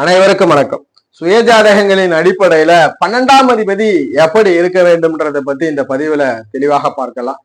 அனைவருக்கும் வணக்கம். சுயஜாதகங்களின் அடிப்படையில 12ஆம் அதிபதி எப்படி இருக்க வேண்டும்ன்றதை பத்தி இந்த பதிவுல தெளிவாக பார்க்கலாம்.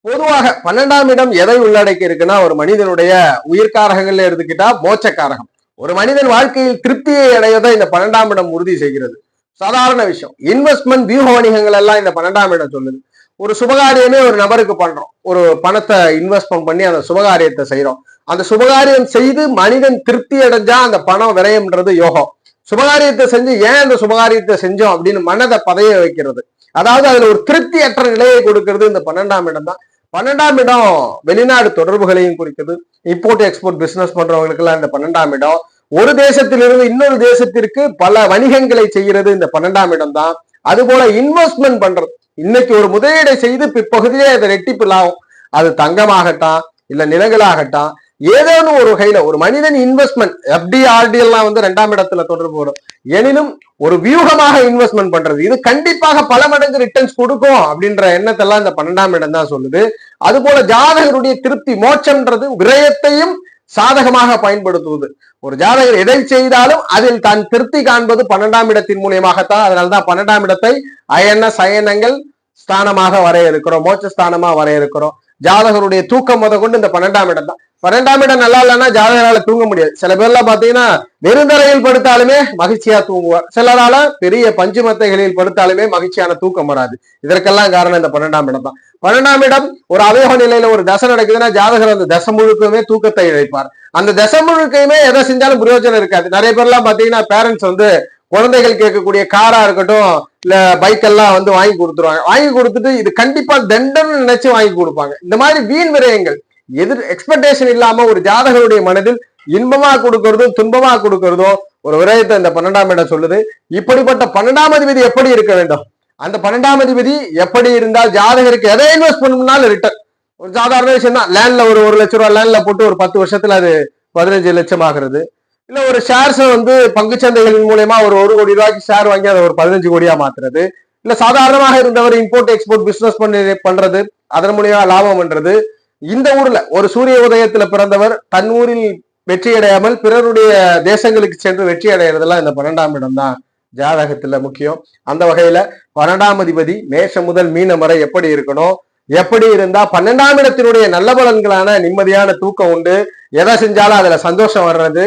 பொதுவாக 12ஆம் இடம் எதை உள்ளடக்கி இருக்குன்னா, ஒரு மனிதனுடைய உயிர்காரகங்கள்ல எடுத்துக்கிட்டா மோட்சக்காரகம். ஒரு மனிதன் வாழ்க்கையில் திருப்தியை அடையதை இந்த 12ஆம் இடம் உறுதி செய்கிறது. சாதாரண விஷயம். இன்வெஸ்ட்மெண்ட் வியூக வணிகங்கள் எல்லாம் இந்த 12ஆம் இடம் சொல்லுது. ஒரு சுபகாரியமே ஒரு நபருக்கு பண்றோம், ஒரு பணத்தை இன்வெஸ்ட்மெண்ட் பண்ணி அந்த சுபகாரியத்தை செய்யறோம். அந்த சுபகாரியம் செய்து மனிதன் திருப்தி அடைஞ்சா அந்த பணம் விரயம்ன்றது யோகம். சுபகாரியத்தை செஞ்சு ஏன் அந்த சுபகாரியத்தை செஞ்சோம் அப்படின்னு மனதை பதைய வைக்கிறது, அதாவது அதுல ஒரு திருப்தியற்ற நிலையை கொடுக்கிறது இந்த 12ஆம் இடம் தான். 12ஆம் இடம் வெளிநாடு தொடர்புகளையும் குறிக்கிறது. இம்போர்ட் எக்ஸ்போர்ட் பிசினஸ் பண்றவங்களுக்கு எல்லாம் இந்த 12ஆம் இடம். ஒரு தேசத்திலிருந்து இன்னொரு தேசத்திற்கு பல வணிகங்களை செய்கிறது இந்த 12ஆம் இடம் தான். அது போல இன்வெஸ்ட்மெண்ட் பண்றது, இன்னைக்கு ஒரு முதலீடை செய்து பிற்பகுதியிலே அதை ரெட்டிப்பு லாபம், அது தங்கமாகட்டும் இல்ல நிலங்களாகட்டும், ஏதேனும் ஒரு வகையில ஒரு மனிதன் இன்வெஸ்ட்மெண்ட் எஃப்டி ஆர்டி எல்லாம் வந்து 2ஆம் இடத்துல தொடர்பு வரும். எனினும் ஒரு வியூகமாக இன்வெஸ்ட்மெண்ட் பண்றது, இது கண்டிப்பாக பல மடங்கு ரிட்டர்ன்ஸ் கொடுக்கும் அப்படின்ற எண்ணத்தெல்லாம் இந்த 12ஆம் இடம் தான் சொல்லுது. அது போல ஜாதகருடைய திருப்தி மோட்சம்ன்றது விரயத்தையும் சாதகமாக பயன்படுத்துவது. ஒரு ஜாதகர் எதை செய்தாலும் அதில் தான் திருப்தி காண்பது 12ஆம் இடத்தின் மூலியமாகத்தான். அதனால்தான் 12ஆம் இடத்தை அயன சயனங்கள் ஸ்தானமாக வரையறுக்கிறோம், மோட்ச ஸ்தானமா வரையறுக்கிறோம். ஜாதகருடைய தூக்கம் முத கொண்டு இந்த 12ஆம் இடம் தான். 12ஆம் இடம் நல்லா இல்லைன்னா ஜாதகரால தூங்க முடியாது. சில பேர்லாம் பாத்தீங்கன்னா வெறுந்தரையில் படுத்தாலுமே மகிழ்ச்சியா தூங்குவார், சிலரால பெரிய பஞ்சுமத்தைகளில் படுத்தாலுமே மகிழ்ச்சியான தூக்கம் வராது. இதற்கெல்லாம் காரணம் இந்த 12ஆம் இடம் தான். 12ஆம் இடம் ஒரு அவயோக நிலையில ஒரு தசை நடக்குதுன்னா ஜாதகர் அந்த தசை முழுக்கமே தூக்கத்தை இழைப்பார். அந்த தசை முழுக்கையுமே எதை செஞ்சாலும் பிரயோஜனம் இருக்காது. நிறைய பேர்லாம் பாத்தீங்கன்னா பேரண்ட்ஸ் வந்து குழந்தைகள் கேட்கக்கூடிய காரா இருக்கட்டும் இல்ல பைக் எல்லாம் வந்து வாங்கி கொடுத்துருவாங்க. வாங்கி கொடுத்துட்டு இது கண்டிப்பா தண்டனை நினைச்சு வாங்கி கொடுப்பாங்க. இந்த மாதிரி வீண் விரயங்கள், எதிர் எக்ஸ்பெக்டேஷன் இல்லாம ஒரு ஜாதகருடைய மனதில் இன்பமா கொடுக்கறதும் துன்பமா கொடுக்கறதும் ஒரு விரயத்தை இந்த 12ஆம் இடம் சொல்லுது. இப்படிப்பட்ட 12ஆம் அதிபதி எப்படி இருக்க வேண்டும், அந்த 12ஆம் அதிபதி எப்படி இருந்தால் ஜாதகருக்கு எதை இன்வெஸ்ட் பண்ணணும்னாலும் ரிட்டர்ன். ஒரு சாதாரண விஷயம் தான், லேண்ட்ல ஒரு 1 லட்சம் ரூபாய் லேண்ட்ல போட்டு ஒரு 10 வருஷத்துல அது 15 லட்சம் ஆகிறது. இல்ல ஒரு ஷேர்ஸ் வந்து பங்குச்சந்தைகளின் மூலமா ஒரு 1 கோடி ரூபாய்க்கு ஷேர் வாங்கி அதை ஒரு 15 கோடியா மாத்துறது. இல்ல சாதாரணமாக இருந்தவர் இம்போர்ட் எக்ஸ்போர்ட் பிசினஸ் பண்றது, அதன் மூலியமா லாபம் பண்றது. இந்த ஊர்ல ஒரு சூரிய உதயத்துல பிறந்தவர் தன் ஊரில் வெற்றி அடையாமல் பிறருடைய தேசங்களுக்கு சென்று வெற்றி அடைகிறதெல்லாம் இந்த 12ஆம் இடம் தான் ஜாதகத்துல முக்கியம். அந்த வகையில 12ஆம் அதிபதி மேஷம் முதல் மீனம் வரை எப்படி இருக்கணும், எப்படி இருந்தா 12ஆம் இடத்தினுடைய நல்ல பலன்களான நிம்மதியான தூக்கம் உண்டு, எதை செஞ்சாலும் அதுல சந்தோஷம் வர்றது,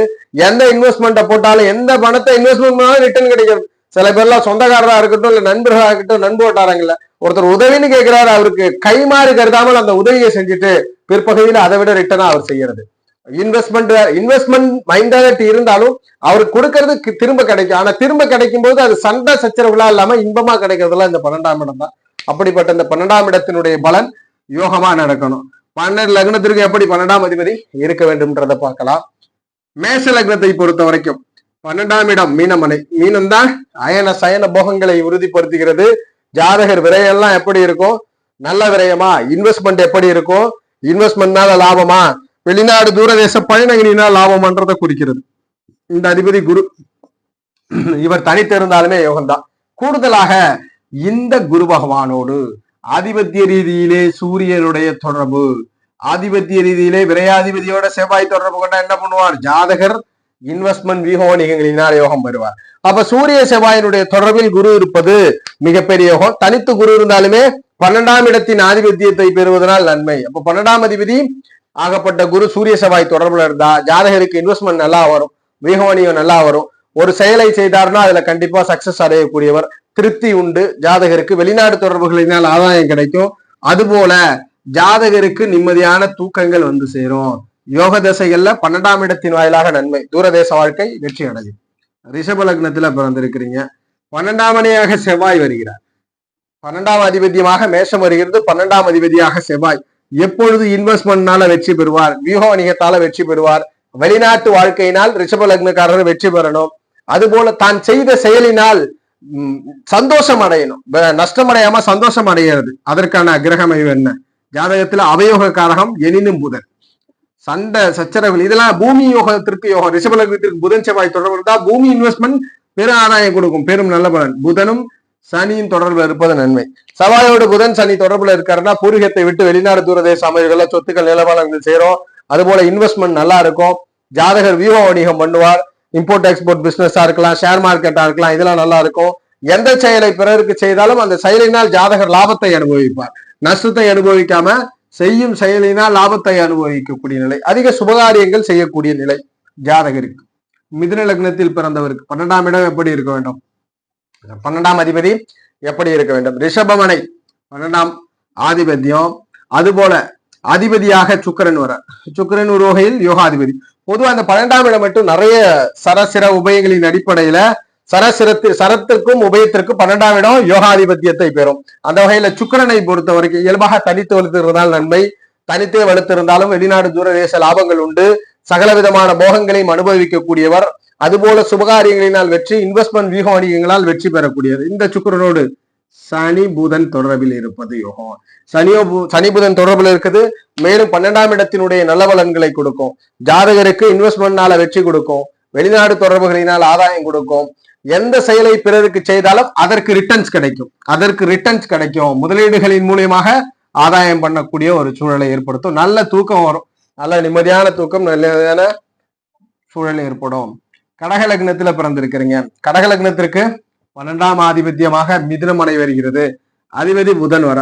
எந்த இன்வெஸ்ட்மெண்ட்டை போட்டாலும் எந்த பணத்தை இன்வெஸ்ட்மெண்ட் பண்ணாலும் ரிட்டர்ன் கிடைக்கிறது. சில பேர்லாம் சொந்தக்காரரா இருக்கட்டும் இல்ல நண்பர்களாக இருக்கட்டும், நண்பு வட்டாரங்கள்ல ஒருத்தர் உதவின்னு கேட்கிறாரு, அவருக்கு கைமாறி கருதாமல் அந்த உதவியை செஞ்சுட்டு பிற்பகுதியில அதை விட ரிட்டர்னா அவர் செய்யறது. இன்வெஸ்ட்மெண்ட் மைண்டாலிட்டி இருந்தாலும் அவருக்கு கொடுக்கறது திரும்ப கிடைக்கும். ஆனா திரும்ப கிடைக்கும் போது அது சண்டை சச்சரவுகளா இல்லாம இன்பமா கிடைக்கிறதுலாம் இந்த 12ஆம் இடம் தான். அப்படிப்பட்ட இந்த 12ஆம் இடத்தினுடைய பலன் யோகமா நடக்கணும். 12 லக்னத்திற்கு எப்படி 12ஆம் அதிபதி இருக்க வேண்டும்ன்றத பார்க்கலாம். மேஷ லக்னத்தை பொறுத்த வரைக்கும் 12ஆம் இடம் மீனமனை, மீனம் தான் அயன சயன போகங்களை உறுதிப்படுத்துகிறது. ஜாதகர் விரயெல்லாம் எப்படி இருக்கும், நல்ல விரயமா, இன்வெஸ்ட்மெண்ட் எப்படி இருக்கும், இன்வெஸ்ட்மெண்ட்னால லாபமா, வெளிநாடு தூரதேச பயணங்களினால் லாபம்ன்றதை குறிக்கிறது. இந்த அதிபதி குரு, இவர் தனித்து இருந்தாலுமே யோகம்தான். கூடுதலாக இந்த குரு பகவானோடு ஆதிபத்திய ரீதியிலே சூரியனுடைய தொடர்பு, ஆதிபத்திய ரீதியிலே விரையாதிபதியோட செவ்வாய் தொடர்பு கொண்டா என்ன பண்ணுவார், ஜாதகர் இன்வெஸ்ட்மெண்ட் வியூகங்களினால் யோகம் பெறுவார். அப்ப சூரிய செவ்வாயினுடைய தொடர்பில் குரு இருப்பது மிகப்பெரிய யோகம். தனித்து குரு இருந்தாலுமே 12ஆம் இடத்தின் ஆதிபத்தியத்தை பெறுவதனால் நன்மை. அப்ப 12ஆம் அதிபதி ஆகப்பட்ட குரு சூரிய செவ்வாய் தொடர்புல இருந்தா ஜாதகருக்கு இன்வெஸ்ட்மெண்ட் நல்லா வரும், வியூகவணிகம் நல்லா வரும். ஒரு செயலை செய்தார்னா அதுல கண்டிப்பா சக்சஸ் அடையக்கூடியவர், திருப்தி உண்டு. ஜாதகருக்கு வெளிநாடு தொடர்புகளினால் ஆதாயம் கிடைக்கும். அதுபோல ஜாதகருக்கு நிம்மதியான தூக்கங்கள் வந்து சேரும். யோக தசைகள்ல 12ஆம் இடத்தின் வாயிலாக நன்மை, தூரதேச வாழ்க்கை வெற்றி அடையும். ரிஷப லக்னத்துல பிறந்திருக்கிறீங்க, 12ஆம் மணியாக செவ்வாய் வருகிறார். 12ஆம் அதிபதியமாக மேஷம் வருகிறது, 12ஆம் அதிபதியாக செவ்வாய். எப்பொழுது இன்வெஸ்ட்மெண்ட்னால வெற்றி பெறுவார், வியூக வணிகத்தால வெற்றி பெறுவார். வெளிநாட்டு வாழ்க்கையினால் ரிஷப லக்னக்காரர் வெற்றி பெறணும். அதுபோல தான் செய்த செயலினால் சந்தோஷம் அடையணும், நஷ்டம் அடையாம சந்தோஷம் அடைகிறது. அதற்கான கிரகமைவு என்ன, ஜாதகத்துல அவயோக காரகம் எனினும் புதன், சண்டை சச்சரவுகள் இதெல்லாம் பூமி யோகத்திற்கு யோகம். ரிஷப லக்னத்திற்கு புதன் செவ்வாய் தொடர்பு இருந்தா பூமி இன்வெஸ்ட்மெண்ட் பெரும் ஆதாயம் கொடுக்கும், பெரும் நல்ல பலன். புதனும் சனியின் தொடர்புல இருப்பது நன்மை. செவ்வாயோடு புதன் சனி தொடர்புல இருக்காருன்னா பூர்வீகத்தை விட்டு வெளிநாடு தூரதேச அமைப்புகள்ல சொத்துக்கள் நிலபலங்கள் சேரும். அதுபோல இன்வெஸ்ட்மெண்ட் நல்லா இருக்கும். ஜாதகர் வியூக வணிகம் பண்ணுவார். இம்போர்ட் எக்ஸ்போர்ட் பிசினஸா இருக்கலாம், ஷேர் மார்க்கெட்டா இருக்கலாம், இதெல்லாம் நல்லா இருக்கும். எந்த செயலை பிறருக்கு செய்தாலும் அந்த செயலினால் ஜாதகர் லாபத்தை அனுபவிப்பார். நஷ்டத்தை அனுபவிக்காம செய்யும் செயலினால் லாபத்தை அனுபவிக்கக்கூடிய நிலை, அதிக சுபகாரியங்கள் செய்யக்கூடிய நிலை ஜாதகருக்கு. மிதுன லக்னத்தில் பிறந்தவருக்கு 12ஆம் இடம் எப்படி இருக்க வேண்டும்? 12ஆம் அதிபதி எப்படி இருக்க வேண்டும்? ரிஷபமனை 12ஆம் ஆதிபத்தியம். அதுபோல அதிபதியாக சுக்கிரன் வர, சுக்கிரன் ஒரு வகையில் யோகாதிபதி. பொதுவாக அந்த 12ஆம் இடம் மட்டும் நிறைய சரசிர உபயங்களின் அடிப்படையில சரத்திற்கும் உபயத்திற்கும் 12ஆம் இடம் யோகாதிபத்தியத்தை பெறும். அந்த வகையில சுக்கிரனை பொறுத்த வரைக்கும் இயல்பாக தனித்து வலுத்திருந்தால் நன்மை, தனித்தே வலுத்திருந்தாலும் வெளிநாடு தூரதேச லாபங்கள் உண்டு, சகல விதமான போகங்களையும் அனுபவிக்கக்கூடியவர். அதுபோல சுபகாரியங்களினால் வெற்றி, இன்வெஸ்ட்மெண்ட் வியூக வணிகங்களால் வெற்றி பெறக்கூடியது. இந்த சுக்கிரனோடு சனி புதன் தொடர்பில் இருப்பது யோகம். சனி புதன் தொடர்பில் இருக்குது. மேலும் 12ஆம் இடத்தினுடைய நல்ல பலன்களை கொடுக்கும். ஜாதகருக்கு இன்வெஸ்ட்மெண்ட்னால வெற்றி கொடுக்கும், வெளிநாடு தொடர்புகளினால் ஆதாயம் கொடுக்கும். எந்த செயலை பிறருக்கு செய்தாலும் அதற்கு ரிட்டர்ன்ஸ் கிடைக்கும். முதலீடுகளின் மூலியமாக ஆதாயம் பண்ணக்கூடிய ஒரு சூழலை ஏற்படுத்தும். நல்ல தூக்கம் வரும், நல்ல நிம்மதியான தூக்கம், நல்ல சூழல் ஏற்படும். கடக லக்னத்துல பிறந்திருக்கிறீங்க. கடக லக்னத்திற்கு 12ஆம் ஆதிபத்தியமாக மிதுனமனை வருகிறது. அதிபதி புதன் வர.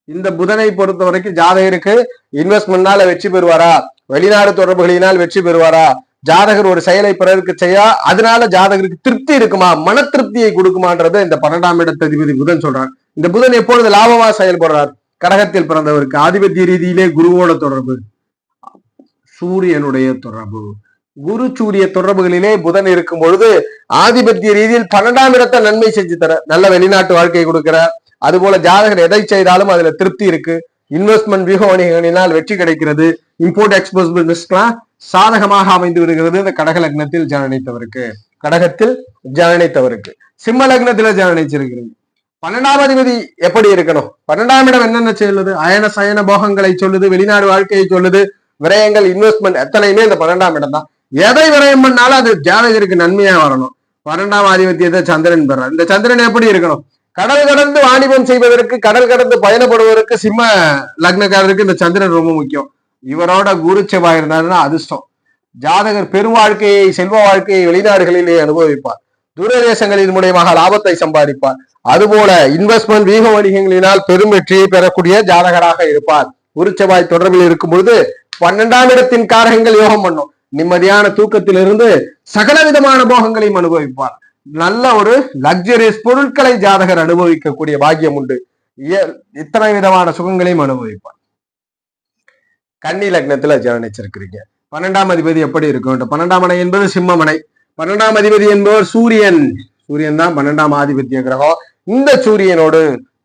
இந்த புதனை பொறுத்த வரைக்கும் ஜாதகருக்கு இன்வெஸ்ட்மெண்ட்னால வெற்றி பெறுவாரா, வெளிநாடு தொடர்புகளினால் வெற்றி பெறுவாரா, ஜாதகர் ஒரு செயலை பிறருக்கு செய்யா அதனால ஜாதகருக்கு திருப்தி இருக்குமா, மன திருப்தியை கொடுக்குமான்றத இந்த 12ஆம் இடத்து அதிபதி புதன் சொல்றார். இந்த புதன் எப்பொழுது லாபமா செயல்படுறார்? கடகத்தில் பிறந்தவருக்கு ஆதிபத்திய ரீதியிலே குருவோட தொடர்பு, சூரியனுடைய தொடர்பு, குரு சூரிய தொடர்புகளிலே புதன் இருக்கும் பொழுது ஆதிபத்திய ரீதியில் 12ஆம் இடத்தை நன்மை செஞ்சு தர, நல்ல வெளிநாட்டு வாழ்க்கையை கொடுக்கிறார். அதுபோல ஜாதகர் எதை செய்தாலும் அதுல திருப்தி இருக்கு, இன்வெஸ்ட்மெண்ட் வியூக வணிகங்களினால் வெற்றி கிடைக்கிறது, இம்போர்ட் எக்ஸ்போர்ட் பிசினஸ்லாம் சாதகமாக அமைந்து விடுகிறது. இந்த கடக லக்னத்தில் ஜனனித்தவருக்கு சிம்ம லக்னத்துல ஜனனிச்சிருக்கிறீங்க. 12ஆம் அதிபதி எப்படி இருக்கணும்? 12ஆம் இடம் என்னென்ன சொல்லுது? அயன சயன போகங்களை சொல்லுது, வெளிநாடு வாழ்க்கையை சொல்லுது, விரயங்கள் இன்வெஸ்ட்மெண்ட் எத்தனையுமே இந்த 12ஆம் இடம் தான். எதை விரயம் பண்ணாலும் அது ஜாதகருக்கு நன்மையா வரணும். 12ஆம் ஆதிபத்தியத்தை சந்திரன் பெறார். இந்த சந்திரன் எப்படி இருக்கணும்? கடல் கடந்து வாணிபம் செய்வதற்கு, கடல் கடந்து பயணப்படுவதற்கு சிம்ம லக்னக்காரருக்கு இந்த சந்திரன் ரொம்ப முக்கியம். இவரோட குரு செவ்வாய் இருந்தாருன்னா அதிர்ஷ்டம். ஜாதகர் பெரும் வாழ்க்கையை, செல்வ வாழ்க்கையை வெளிநாடுகளிலே அனுபவிப்பார், தூரதேசங்களின் மூலியமாக லாபத்தை சம்பாதிப்பார். அதுபோல இன்வெஸ்ட்மெண்ட் வீக வணிகங்களினால் பெரும் வெற்றியை பெறக்கூடிய ஜாதகராக இருப்பார். குரு செவ்வாய் தொடர்பில் இருக்கும் பொழுது 12ஆம் இடத்தின் காரகங்கள் யோகம் பண்ணும். நிம்மதியான தூக்கத்திலிருந்து சகல விதமான போகங்களையும் அனுபவிப்பார். நல்ல ஒரு லக்ஸரியஸ் பொருட்களை ஜாதகர் அனுபவிக்கக்கூடிய பாக்கியம் உண்டு. இத்தனை விதமான சுகங்களையும் அனுபவிப்பார். கன்னி லக்னத்துல ஜனனிச்சிருக்கிறீங்க. 12ஆம் அதிபதி எப்படி இருக்க வேண்டும்? 12ஆம் மனை என்பது சிம்மமனை. 12ஆம் அதிபதி என்பவர் சூரியன் தான் 12ஆம் ஆதிபத்திய கிரகம். இந்த சூரியனோடு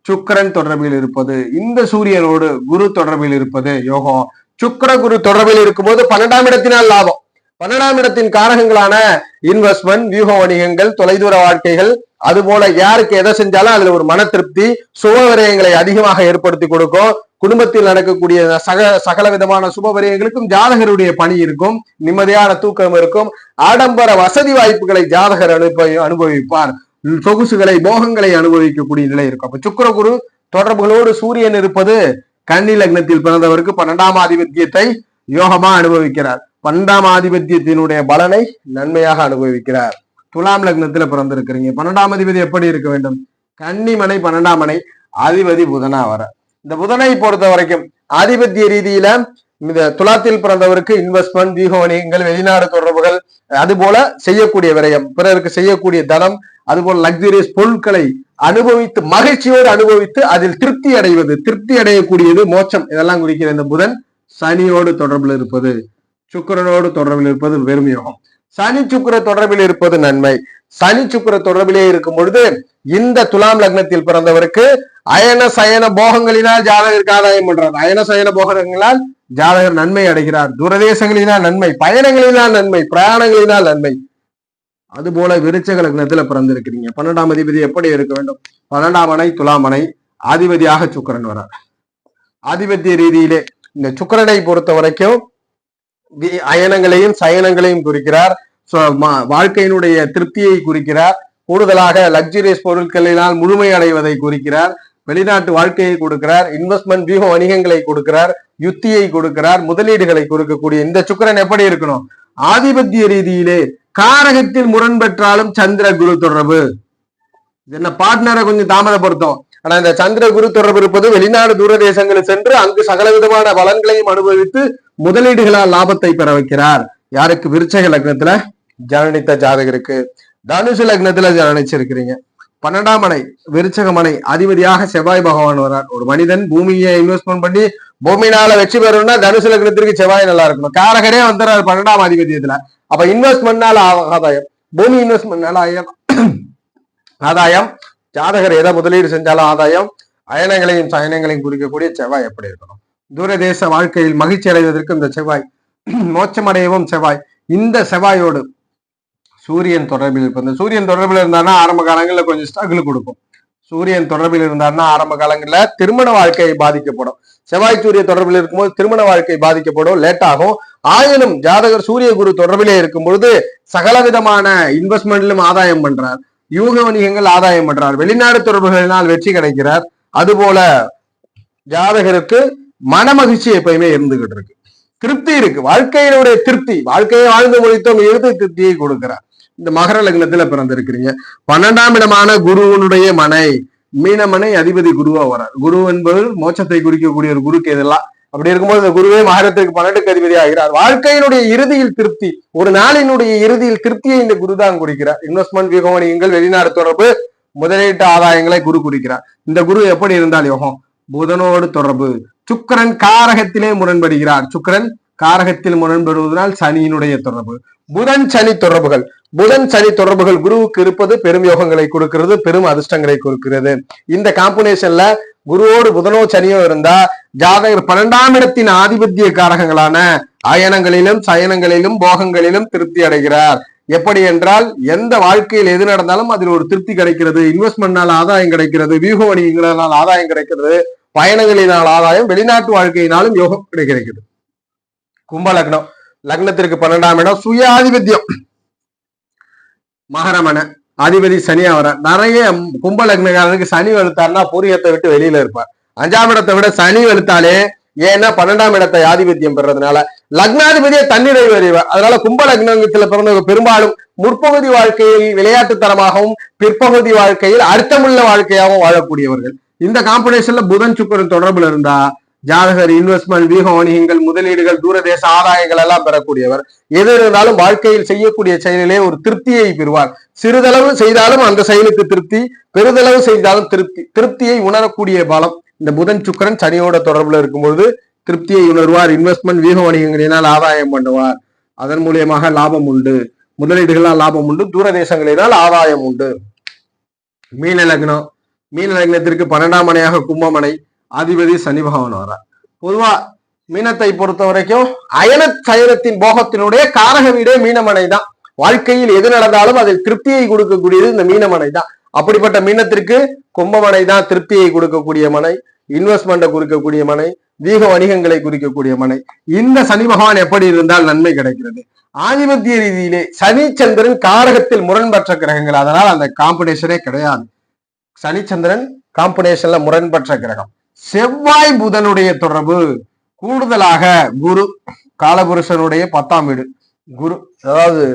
சுக்கிரன் தொடர்பில் இருப்பது, இந்த சூரியனோடு குரு தொடர்பில் இருப்பது யோகம். சுக்கிர குரு தொடர்பில் இருக்கும்போது 12ஆம் இடத்தினால் லாபம். 12ஆம் இடத்தின் காரகங்களான இன்வெஸ்ட்மெண்ட், வியூக வணிகங்கள், தொலைதூர வாழ்க்கைகள், அதுபோல யாருக்கு எதை செஞ்சாலும் அதுல ஒரு மன திருப்தி, சுப விரயங்களை அதிகமாக ஏற்படுத்தி கொடுக்கும். குடும்பத்தில் நடக்கக்கூடிய சகல விதமான சுப விரயங்களுக்கும் ஜாதகருடைய பணி இருக்கும், நிம்மதியான தூக்கம் இருக்கும், ஆடம்பர வசதி வாய்ப்புகளை ஜாதகர் அனுபவிப்பார், சொகுசுகளை போகங்களை அனுபவிக்கக்கூடிய நிலை இருக்கும். அப்ப சுக்கிர குரு தொடர்புகளோடு சூரியன் இருப்பது கன்னி லக்னத்தில் பிறந்தவருக்கு 12ஆம் ஆதிபத்தியத்தை யோகமா அனுபவிக்கிறார். 12ஆம் ஆதிபத்தியத்தினுடைய பலனை நன்மையாக அனுபவிக்கிறார். துலாம் லக்னத்துல பிறந்திருக்கிறீங்க. 12ஆம் அதிபதி எப்படி இருக்க வேண்டும்? கன்னிமனை 12ஆம் மனை, அதிபதி புதனா வர. இந்த புதனை பொறுத்த வரைக்கும் ஆதிபத்திய ரீதியில இந்த துலாத்தில் பிறந்தவருக்கு இன்வெஸ்ட்மெண்ட், வியூக வணிகங்கள், வெளிநாடு தொடர்புகள், அதுபோல செய்யக்கூடிய விரயம், பிறருக்கு செய்யக்கூடிய தனம், அதுபோல லக்ஸரியஸ் பொருட்களை அனுபவித்து மகிழ்ச்சியோடு அனுபவித்து அதில் திருப்தி அடையக்கூடியது மோட்சம். இதெல்லாம் குறிக்கிற இந்த புதன் சனியோடு தொடர்பில் இருப்பது, சுக்கிரனோடு தொடர்பில் இருப்பது வெறும் யோகம். சனி சுக்கிர தொடர்பில் இருப்பது நன்மை. சனி சுக்கிர தொடர்பிலே இருக்கும் பொழுது இந்த துலாம் லக்னத்தில் பிறந்தவருக்கு அயன சயன போகங்களினால் ஜாதகருக்கு ஆதாயம் பண்றார். அயன சயன போகங்களால் ஜாதகர் நன்மை அடைகிறார். தூரதேசங்களினால் நன்மை, பயணங்களினால் நன்மை, பிரயாணங்களினால் நன்மை. அதுபோல விருச்சக லக்னத்துல பிறந்திருக்கிறீங்க. 12ஆம் அதிபதி எப்படி இருக்க வேண்டும்? 12ஆம் மனை துலாம் மனை, அதிபதியாக சுக்கிரன் வரார். ஆதிபத்திய ரீதியிலே இந்த சுக்கிரனை பொறுத்த வரைக்கும் அயனங்களையும் சயனங்களையும் குறிக்கிறார், வாழ்க்கையினுடைய திருப்தியை குறிக்கிறார், கூடுதலாக லக்ஸரியஸ் பொருட்களினால் முழுமை அடைவதை குறிக்கிறார், வெளிநாட்டு வாழ்க்கையை கொடுக்கிறார், இன்வெஸ்ட்மெண்ட் வியூக வணிகங்களை கொடுக்கிறார், யுத்தியை கொடுக்கிறார், முதலீடுகளை கொடுக்கக்கூடிய இந்த சுக்கிரன் எப்படி இருக்கணும்? ஆதிபத்திய ரீதியிலே காரகத்தில் முரண்பெற்றாலும் சந்திர குரு தொடர்பு. என்ன பார்ட்னரை கொஞ்சம் தாமதப்படுத்தும். ஆனா இந்த சந்திர குரு தொடர்பு இருப்பது வெளிநாடு தூர தேசங்களில் சென்று அங்கு சகல விதமான பலன்களையும் அனுபவித்து முதலீடுகளால் லாபத்தை பெற வைக்கிறார். யாருக்கு? விருச்சக லக்னத்துல ஜனனித்த ஜாதகருக்கு. தனுசு லக்னத்துல ஜனனிச்சிருக்கிறீங்க. 12ஆம் மனை விருச்சக மனை அதிபதியாக செவ்வாய் பகவான் வரார். ஒரு மனிதன் பூமியை இன்வெஸ்ட்மெண்ட் பண்ணி பூமியினால வெற்றி பெறணும்னா தனுசு லக்னத்திற்கு செவ்வாய் நல்லா இருக்கணும். காரகரே வந்துறாரு 12ஆம் அதிபதியத்துல. அப்ப இன்வெஸ்ட்மெண்ட்னால ஆதாயம், பூமி இன்வெஸ்ட்மெண்ட்னால ஆதாயம், ஜாதகர் எதை முதலீடு செஞ்சாலும் ஆதாயம், அயனங்களையும் சயனங்களையும் குறிக்கக்கூடிய செவ்வாய் எப்படி இருக்கணும்? தூரதேச வாழ்க்கையில் மகிழ்ச்சி அடைவதற்கு இந்த செவ்வாய், மோட்சமடையவும் செவ்வாய். இந்த செவ்வாயோடு சூரியன் தொடர்பில் இருப்பது. இந்த சூரியன் தொடர்பில் இருந்தாருன்னா ஆரம்ப காலங்களில் கொஞ்சம் ஸ்ட்ரகிள் கொடுக்கும். சூரியன் தொடர்பில் இருந்தாருன்னா ஆரம்ப காலங்களில் திருமண வாழ்க்கை பாதிக்கப்படும். செவ்வாய் சூரிய தொடர்பில் இருக்கும்போது திருமண வாழ்க்கை பாதிக்கப்படும், லேட் ஆகும். ஆயினும் ஜாதகர் சூரிய குரு தொடர்பிலே இருக்கும் பொழுது சகல விதமான இன்வெஸ்ட்மெண்ட்லும் ஆதாயம் பண்றார், யூக வணிகங்கள் ஆதாயம் பண்றார், வெளிநாடு தொடர்புகளினால் வெற்றி கிடைக்கிறார். அதுபோல ஜாதகருக்கு மன மகிழ்ச்சி எப்பயுமே இருந்துகிட்டு இருக்கு, திருப்தி இருக்கு, வாழ்க்கையினுடைய திருப்தி, வாழ்க்கையை வாழ்ந்து முடித்தோம் இறுதி திருப்தியை கொடுக்கிறார். இந்த மகர லக்னத்துல பிறந்திருக்கிறீங்க. 12ஆம் இடமான குருவனுடைய மனை மீனமனை அதிபதி குருவா வரார். குரு என்பது மோட்சத்தை குறிக்கக்கூடிய ஒரு குருக்கு இதெல்லாம். அப்படி இருக்கும்போது இந்த குருவே மகரத்திற்கு 12க்கு அதிபதி ஆகிறார். வாழ்க்கையினுடைய இறுதியில் திருப்தி, ஒரு நாளினுடைய இறுதியில் திருப்தியை இந்த குரு தான் குறிக்கிறார். இன்வெஸ்ட்மெண்ட் யோகங்கள், வெளிநாடு தொடர்பு, முதலீட்டு ஆதாயங்களை குரு குறிக்கிறார். இந்த குரு எப்படி இருந்தால் யோகம்? புதனோடு தொடர்பு. சுக்கிரன் காரகத்திலே முரண்படுகிறார். சுக்கிரன் காரகத்தில் முரண்படுவதனால் சனியினுடைய தொடர்பு. புதன் சனி தொடர்புகள், புதன் சனி தொடர்புகள் குருவுக்கு இருப்பது பெரும் யோகங்களை கொடுக்கிறது, பெரும் அதிர்ஷ்டங்களை கொடுக்கிறது. இந்த காம்பினேஷன்ல குருவோடு புதனோ சனியோ இருந்தா ஜாதகர் 12ஆம் இடத்தின் ஆதிபத்திய காரகங்களான அயனங்களிலும் சயனங்களிலும் போகங்களிலும் திருப்தி அடைகிறார். எப்படி என்றால் எந்த வாழ்க்கையில் எது நடந்தாலும் அதில் ஒரு திருப்தி கிடைக்கிறது, இன்வெஸ்ட்மெண்ட்னால ஆதாயம் கிடைக்கிறது, வியூக வணிகங்களால் ஆதாயம் கிடைக்கிறது, பயணங்களினால் ஆதாயம், வெளிநாட்டு வாழ்க்கையினாலும் யோகம் கிடைக்கிறது. கும்ப லக்னம், லக்னத்திற்கு 12ஆம் இடம் சுய ஆதிபத்தியம், மகரமன அதிபதி சனியா வர. நிறைய கும்ப லக்னக்காரனுக்கு சனி வெளுத்தாருன்னா பூரியத்தை விட்டு வெளியில இருப்பார். 5ஆம் இடத்தை விட சனி வெளுத்தாலே, ஏன்னா 12ஆம் இடத்தை ஆதிபத்தியம் பெறதுனால லக்னாதிபதியை தன்னிறைவு அறிவார். அதனால கும்ப லக்னத்துல பிறந்தவங்க பெரும்பாலும் முற்பகுதி வாழ்க்கையில் விளையாட்டுத்தனமாகவும் பிற்பகுதி வாழ்க்கையில் அர்த்தமுள்ள வாழ்க்கையாகவும் வாழக்கூடியவர்கள். இந்த காம்பினேஷன்ல புதன் சுக்கிரன் தொடர்புல இருந்தா ஜாதகர் இன்வெஸ்ட்மெண்ட், வியூக வணிகங்கள், முதலீடுகள், தூரதேச ஆதாயங்கள் எல்லாம் பெறக்கூடியவர். எது இருந்தாலும் வாழ்க்கையில் செய்யக்கூடிய செயலிலே ஒரு திருப்தியை பெறுவார். சிறிதளவு செய்தாலும் அந்த செயலுக்கு திருப்தி, பெருதளவு செய்தாலும் திருப்தி, திருப்தியை உணரக்கூடிய பலம் இந்த புதன் சுக்கிரன் சனியோட தொடர்புல இருக்கும்பொழுது திருப்தியை உணர்வார். இன்வெஸ்ட்மெண்ட், வியூக வணிகங்களினால் ஆதாயம் பண்ணுவார். அதன் மூலியமாக லாபம் உண்டு, முதலீடுகளால் லாபம் உண்டு, தூரதேசங்களினால் ஆதாயம் உண்டு. மீன லக்னம், மீன லக்னத்திற்கு 12ஆம் மனையாக கும்பமனை அதிபதி சனி பகவான் வரார். பொதுவா மீனத்தை பொறுத்த வரைக்கும் அயன சயனத்தின் போகத்தினுடைய காரக வீடே மீனமனை தான். வாழ்க்கையில் எது நடந்தாலும் அதில் திருப்தியை கொடுக்கக்கூடியது இந்த மீனமனை தான். அப்படிப்பட்ட மீனத்திற்கு கும்பமனை தான் திருப்தியை கொடுக்கக்கூடிய மனை, இன்வெஸ்ட்மெண்ட்டை குறிக்கக்கூடிய மனை, வீக வணிகங்களை குறிக்கக்கூடிய மனை. இந்த சனி பகவான் எப்படி இருந்தால் நன்மை கிடைக்கிறது? ஆதிபத்திய ரீதியிலே சனி சந்திரன் காரகத்தில் முரண்பற்ற கிரகங்கள், அதனால் அந்த காம்பினேஷனே கிடையாது. சனி சந்திரன் காம்பினேஷன்ல முரண்பற்ற கிரகம். செவ்வாய் புதனுடைய தொடர்பு கூடுதலாக குரு காலபுருஷனுடைய 10ஆம் வீடு, குரு அதாவது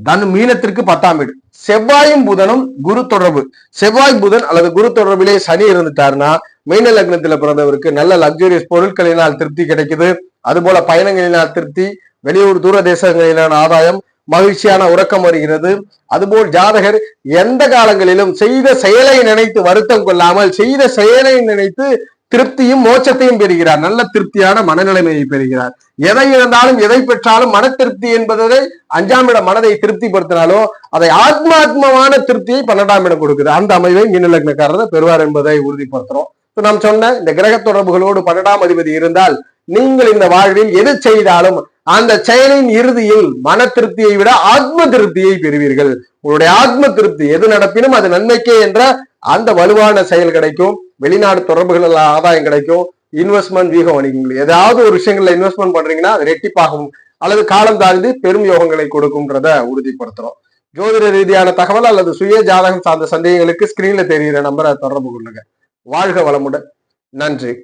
தனு மீனத்திற்கு 10ஆம் வீடு. செவ்வாயும் புதனும் குரு தொடர்பு, செவ்வாய் புதன் அல்லது குரு தொடர்பிலே சனி இருந்துட்டாருன்னா மீன லக்னத்துல பிறந்தவருக்கு நல்ல லக்ஸூரியஸ் பொருட்களினால் திருப்தி கிடைக்குது. அதுபோல பயணங்களினால் திருப்தி, வெளியூர் தூர தேசங்களிலான ஆதாயம், மகிழ்ச்சியான உறக்கம் வருகிறது. அதுபோல் ஜாதகர் எந்த காலங்களிலும் செய்த செயலை நினைத்து வருத்தம் கொள்ளாமல் செய்த செயலை நினைத்து திருப்தியும் மோட்சத்தையும் பெறுகிறார். நல்ல திருப்தியான மனநிலைமையை பெறுகிறார். எதை இழந்தாலும் எதை பெற்றாலும் மன திருப்தி என்பதை 5ஆம் இடம் மனதை திருப்திப்படுத்தினாலோ அதை ஆத்மாத்மமான திருப்தியை 12ஆம் இடம் கொடுக்குது. அந்த அமைவை மீன லக்னக்காரர் பெறுவார் என்பதை உறுதிப்படுத்துறோம். நாம் சொன்ன இந்த கிரக தொடர்புகளோடு 12ஆம் அதிபதி இருந்தால் நீங்கள் இந்த வாழ்வில் எது செய்தாலும் அந்த செயலின் இறுதியில் மன திருப்தியை விட ஆத்ம திருப்தியை பெறுவீர்கள். உங்களுடைய ஆத்ம திருப்தி எது நடப்பினும் அது நன்மைக்கே என்ற அந்த வலுவான செயல் கிடைக்கும். வெளிநாடு தொடர்புகள் ஆதாயம் கிடைக்கும். இன்வெஸ்ட்மெண்ட், வீக வணிகங்கள், ஏதாவது ஒரு விஷயங்கள்ல இன்வெஸ்ட்மெண்ட் பண்றீங்கன்னா அது ரெட்டிப்பாகும் அல்லது காலம் தாழ்ந்து பெரும் யோகங்களை கொடுக்கும்ன்றத உறுதிப்படுத்துறோம். ஜோதிட ரீதியான தகவல் அல்லது சுய ஜாதகம் சார்ந்த சந்தேகங்களுக்கு ஸ்கிரீன்ல தெரிகிற நம்பரை தொடர்பு கொள்ளுங்க. வாழ்க வளமுடன். நன்றி.